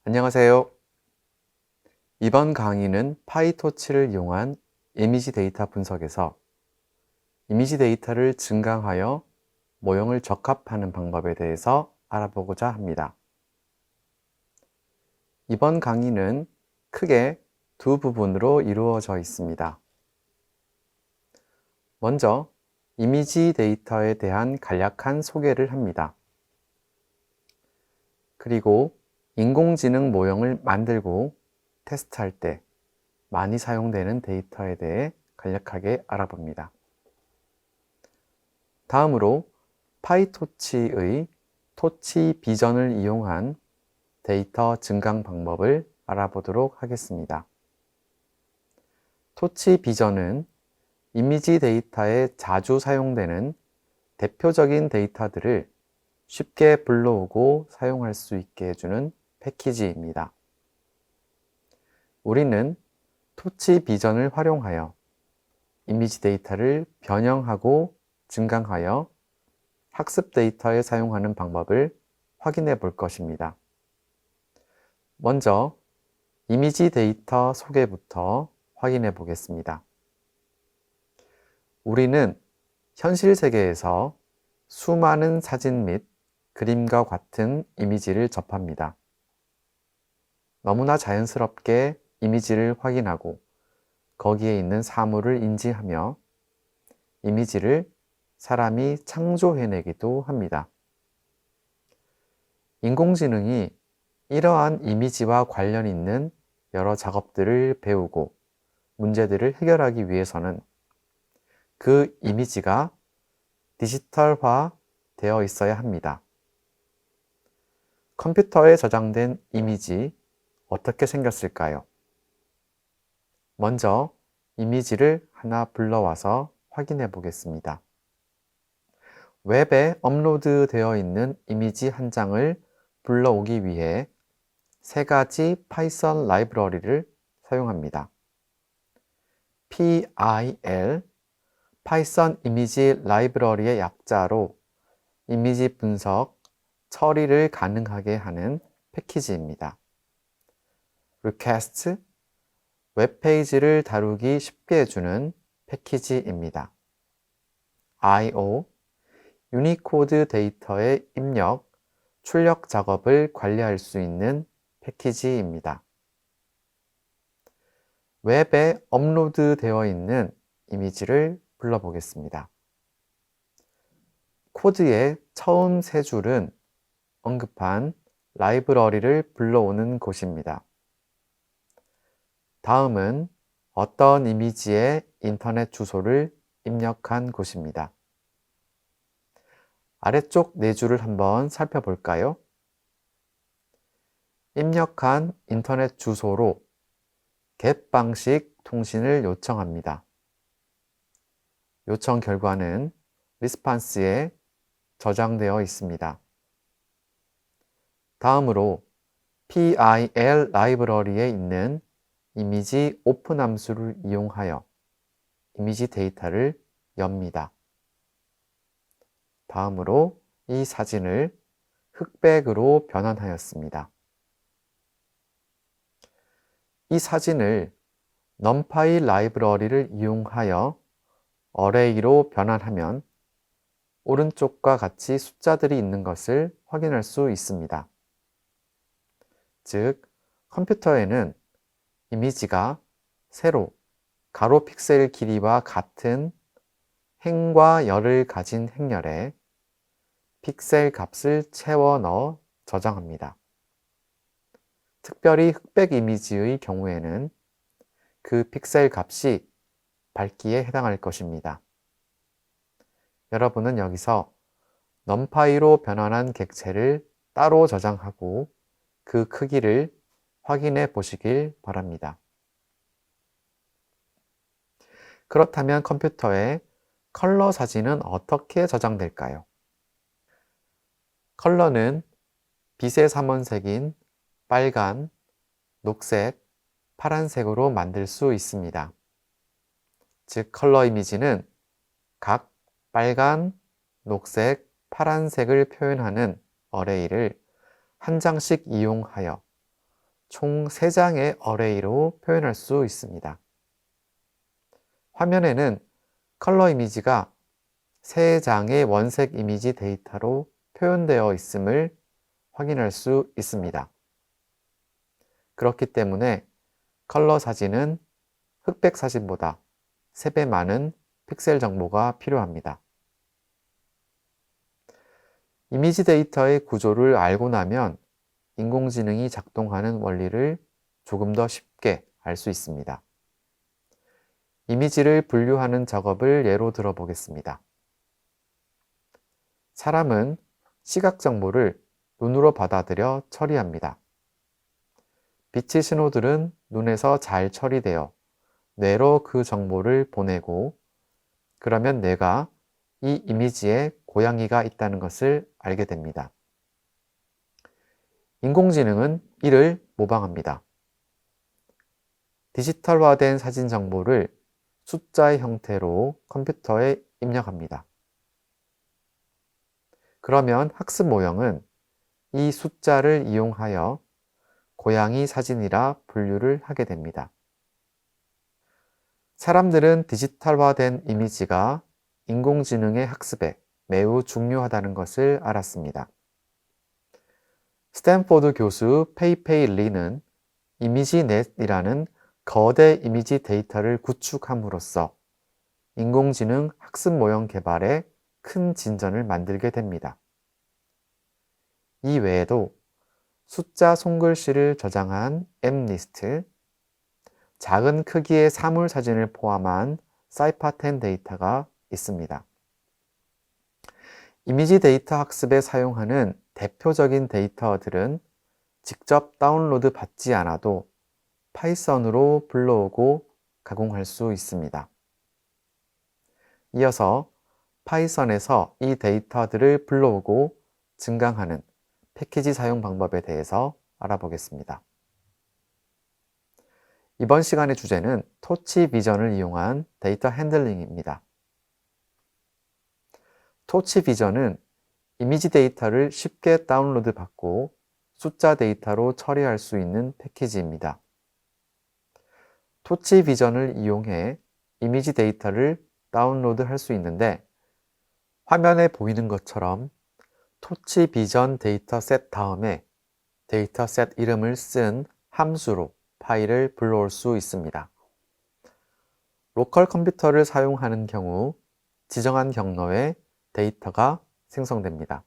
안녕하세요. 이번 강의는 파이토치를 이용한 이미지 데이터 분석에서 이미지 데이터를 증강하여 모형을 적합하는 방법에 대해서 알아보고자 합니다. 이번 강의는 크게 두 부분으로 이루어져 있습니다. 먼저 이미지 데이터에 대한 간략한 소개를 합니다. 그리고 인공지능 모형을 만들고 테스트할 때 많이 사용되는 데이터에 대해 간략하게 알아봅니다. 다음으로 파이토치의 토치 비전을 이용한 데이터 증강 방법을 알아보도록 하겠습니다. 토치 비전은 이미지 데이터에 자주 사용되는 대표적인 데이터들을 쉽게 불러오고 사용할 수 있게 해주는 패키지입니다. 우리는 토치 비전을 활용하여 이미지 데이터를 변형하고 증강하여 학습 데이터에 사용하는 방법을 확인해 볼 것입니다. 먼저 이미지 데이터 소개부터 확인해 보겠습니다. 우리는 현실 세계에서 수많은 사진 및 그림과 같은 이미지를 접합니다. 너무나 자연스럽게 이미지를 확인하고 거기에 있는 사물을 인지하며 이미지를 사람이 창조해내기도 합니다. 인공지능이 이러한 이미지와 관련 있는 여러 작업들을 배우고 문제들을 해결하기 위해서는 그 이미지가 디지털화 되어 있어야 합니다. 컴퓨터에 저장된 이미지 어떻게 생겼을까요? 먼저 이미지를 하나 불러와서 확인해 보겠습니다. 웹에 업로드 되어 있는 이미지 한 장을 불러오기 위해 세 가지 파이썬 라이브러리를 사용합니다. PIL, 파이썬 이미지 라이브러리의 약자로 이미지 분석, 처리를 가능하게 하는 패키지입니다. Request, 웹페이지를 다루기 쉽게 해주는 패키지입니다. IO, 유니코드 데이터의 입력, 출력 작업을 관리할 수 있는 패키지입니다. 웹에 업로드 되어 있는 이미지를 불러보겠습니다. 코드의 처음 세 줄은 언급한 라이브러리를 불러오는 곳입니다. 다음은 어떤 이미지의 인터넷 주소를 입력한 곳입니다. 아래쪽 네 줄을 한번 살펴볼까요? 입력한 인터넷 주소로 get 방식 통신을 요청합니다. 요청 결과는 리스판스에 저장되어 있습니다. 다음으로 PIL 라이브러리에 있는 이미지 오픈 함수를 이용하여 이미지 데이터를 엽니다. 다음으로 이 사진을 흑백으로 변환하였습니다. 이 사진을 numpy 라이브러리를 이용하여 어레이로 변환하면 오른쪽과 같이 숫자들이 있는 것을 확인할 수 있습니다. 즉, 컴퓨터에는 이미지가 세로, 가로 픽셀 길이와 같은 행과 열을 가진 행렬에 픽셀 값을 채워 넣어 저장합니다. 특별히 흑백 이미지의 경우에는 그 픽셀 값이 밝기에 해당할 것입니다. 여러분은 여기서 numpy로 변환한 객체를 따로 저장하고 그 크기를 확인해 보시길 바랍니다. 그렇다면 컴퓨터에 컬러 사진은 어떻게 저장될까요? 컬러는 빛의 삼원색인 빨간, 녹색, 파란색으로 만들 수 있습니다. 즉, 컬러 이미지는 각 빨간, 녹색, 파란색을 표현하는 어레이를 한 장씩 이용하여 총 3장의 어레이로 표현할 수 있습니다. 화면에는 컬러 이미지가 3장의 원색 이미지 데이터로 표현되어 있음을 확인할 수 있습니다. 그렇기 때문에 컬러 사진은 흑백 사진보다 3배 많은 픽셀 정보가 필요합니다. 이미지 데이터의 구조를 알고 나면 인공지능이 작동하는 원리를 조금 더 쉽게 알 수 있습니다. 이미지를 분류하는 작업을 예로 들어보겠습니다. 사람은 시각 정보를 눈으로 받아들여 처리합니다. 빛의 신호들은 눈에서 잘 처리되어 뇌로 그 정보를 보내고, 그러면 뇌가 이 이미지에 고양이가 있다는 것을 알게 됩니다. 인공지능은 이를 모방합니다. 디지털화된 사진 정보를 숫자의 형태로 컴퓨터에 입력합니다. 그러면 학습 모형은 이 숫자를 이용하여 고양이 사진이라 분류를 하게 됩니다. 사람들은 디지털화된 이미지가 인공지능의 학습에 매우 중요하다는 것을 알았습니다. 스탠포드 교수 페이페이 리는 이미지넷이라는 거대 이미지 데이터를 구축함으로써 인공지능 학습 모형 개발에 큰 진전을 만들게 됩니다. 이 외에도 숫자 손글씨를 저장한 엠리스트, 작은 크기의 사물 사진을 포함한 사이파10 데이터가 있습니다. 이미지 데이터 학습에 사용하는 대표적인 데이터들은 직접 다운로드 받지 않아도 파이썬으로 불러오고 가공할 수 있습니다. 이어서 파이썬에서 이 데이터들을 불러오고 증강하는 패키지 사용 방법에 대해서 알아보겠습니다. 이번 시간의 주제는 토치 비전을 이용한 데이터 핸들링입니다. 토치 비전은 이미지 데이터를 쉽게 다운로드 받고 숫자 데이터로 처리할 수 있는 패키지입니다. 토치 비전을 이용해 이미지 데이터를 다운로드 할 수 있는데, 화면에 보이는 것처럼 토치 비전 데이터셋 다음에 데이터셋 이름을 쓴 함수로 파일을 불러올 수 있습니다. 로컬 컴퓨터를 사용하는 경우 지정한 경로에 데이터가 생성됩니다.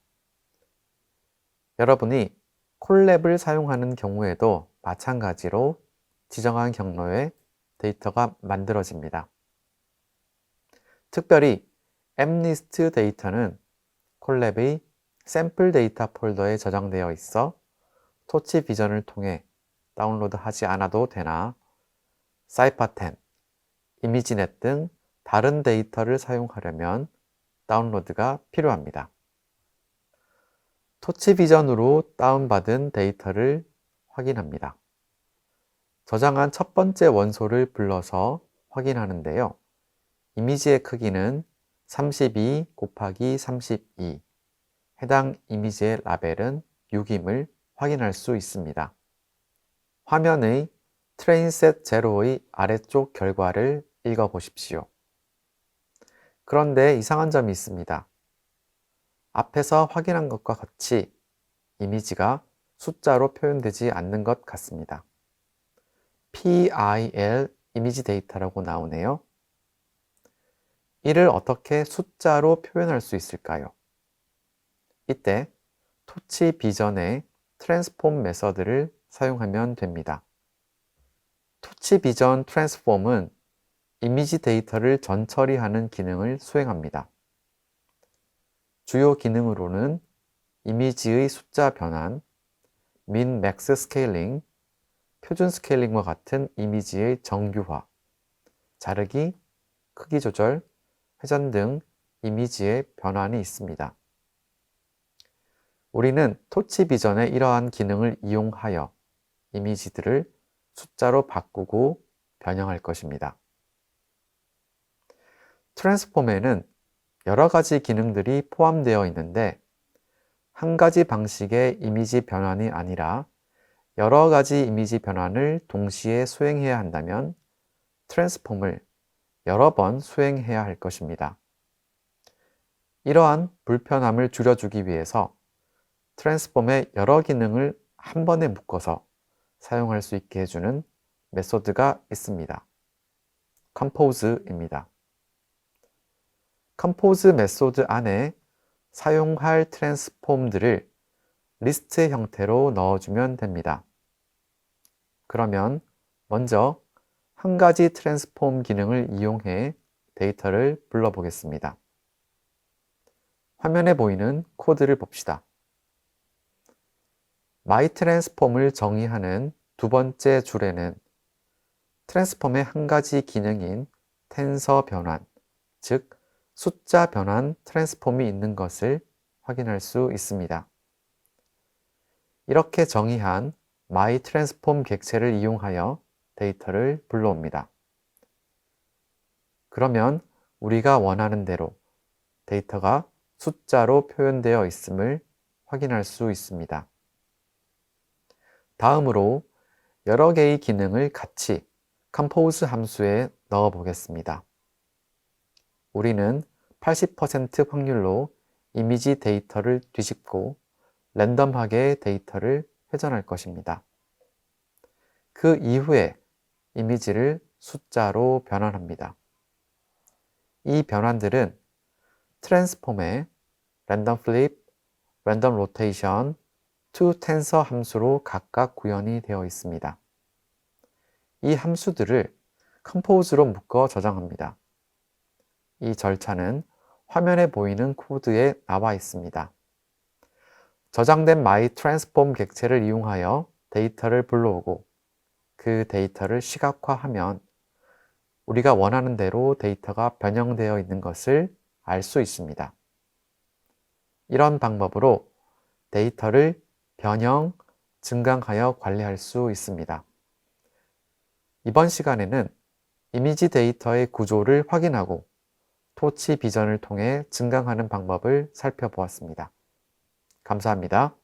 여러분이 콜랩을 사용하는 경우에도 마찬가지로 지정한 경로에 데이터가 만들어집니다. 특별히 엠리스트 데이터는 콜랩의 샘플 데이터 폴더에 저장되어 있어 토치 비전을 통해 다운로드 하지 않아도 되나, 사이파10, 이미지넷 등 다른 데이터를 사용하려면 다운로드가 필요합니다. 토치 비전으로 다운받은 데이터를 확인합니다. 저장한 첫 번째 원소를 불러서 확인하는데요. 이미지의 크기는 32 곱하기 32, 해당 이미지의 라벨은 6임을 확인할 수 있습니다. 화면의 트레인셋 제로의 아래쪽 결과를 읽어보십시오. 그런데 이상한 점이 있습니다. 앞에서 확인한 것과 같이 이미지가 숫자로 표현되지 않는 것 같습니다. PIL 이미지 데이터라고 나오네요. 이를 어떻게 숫자로 표현할 수 있을까요? 이때 토치 비전의 트랜스폼 메서드를 사용하면 됩니다. 토치 비전 트랜스폼은 이미지 데이터를 전처리하는 기능을 수행합니다. 주요 기능으로는 이미지의 숫자 변환, 민 맥스 스케일링, 표준 스케일링과 같은 이미지의 정규화, 자르기, 크기 조절, 회전 등 이미지의 변환이 있습니다. 우리는 토치 비전의 이러한 기능을 이용하여 이미지들을 숫자로 바꾸고 변형할 것입니다. 트랜스폼에는 여러 가지 기능들이 포함되어 있는데, 한 가지 방식의 이미지 변환이 아니라 여러 가지 이미지 변환을 동시에 수행해야 한다면 트랜스폼을 여러 번 수행해야 할 것입니다. 이러한 불편함을 줄여주기 위해서 트랜스폼의 여러 기능을 한 번에 묶어서 사용할 수 있게 해주는 메소드가 있습니다. 컴포즈입니다. 컴포즈 메소드 안에 사용할 트랜스폼들을 리스트 형태로 넣어주면 됩니다. 그러면 먼저 한 가지 트랜스폼 기능을 이용해 데이터를 불러보겠습니다. 화면에 보이는 코드를 봅시다. myTransform을 정의하는 두 번째 줄에는 트랜스폼의 한 가지 기능인 텐서 변환, 즉 숫자 변환 트랜스폼이 있는 것을 확인할 수 있습니다. 이렇게 정의한 myTransform 객체를 이용하여 데이터를 불러옵니다. 그러면 우리가 원하는 대로 데이터가 숫자로 표현되어 있음을 확인할 수 있습니다. 다음으로 여러 개의 기능을 같이 컴포즈 함수에 넣어 보겠습니다. 우리는 80% 확률로 이미지 데이터를 뒤집고 랜덤하게 데이터를 회전할 것입니다. 그 이후에 이미지를 숫자로 변환합니다. 이 변환들은 트랜스폼의 랜덤 플립, 랜덤 로테이션, toTensor 함수로 각각 구현이 되어 있습니다. 이 함수들을 컴포즈로 묶어 저장합니다. 이 절차는 화면에 보이는 코드에 나와 있습니다. 저장된 myTransform 객체를 이용하여 데이터를 불러오고 그 데이터를 시각화하면 우리가 원하는 대로 데이터가 변형되어 있는 것을 알 수 있습니다. 이런 방법으로 데이터를 변형, 증강하여 관리할 수 있습니다. 이번 시간에는 이미지 데이터의 구조를 확인하고 토치 비전을 통해 증강하는 방법을 살펴보았습니다. 감사합니다.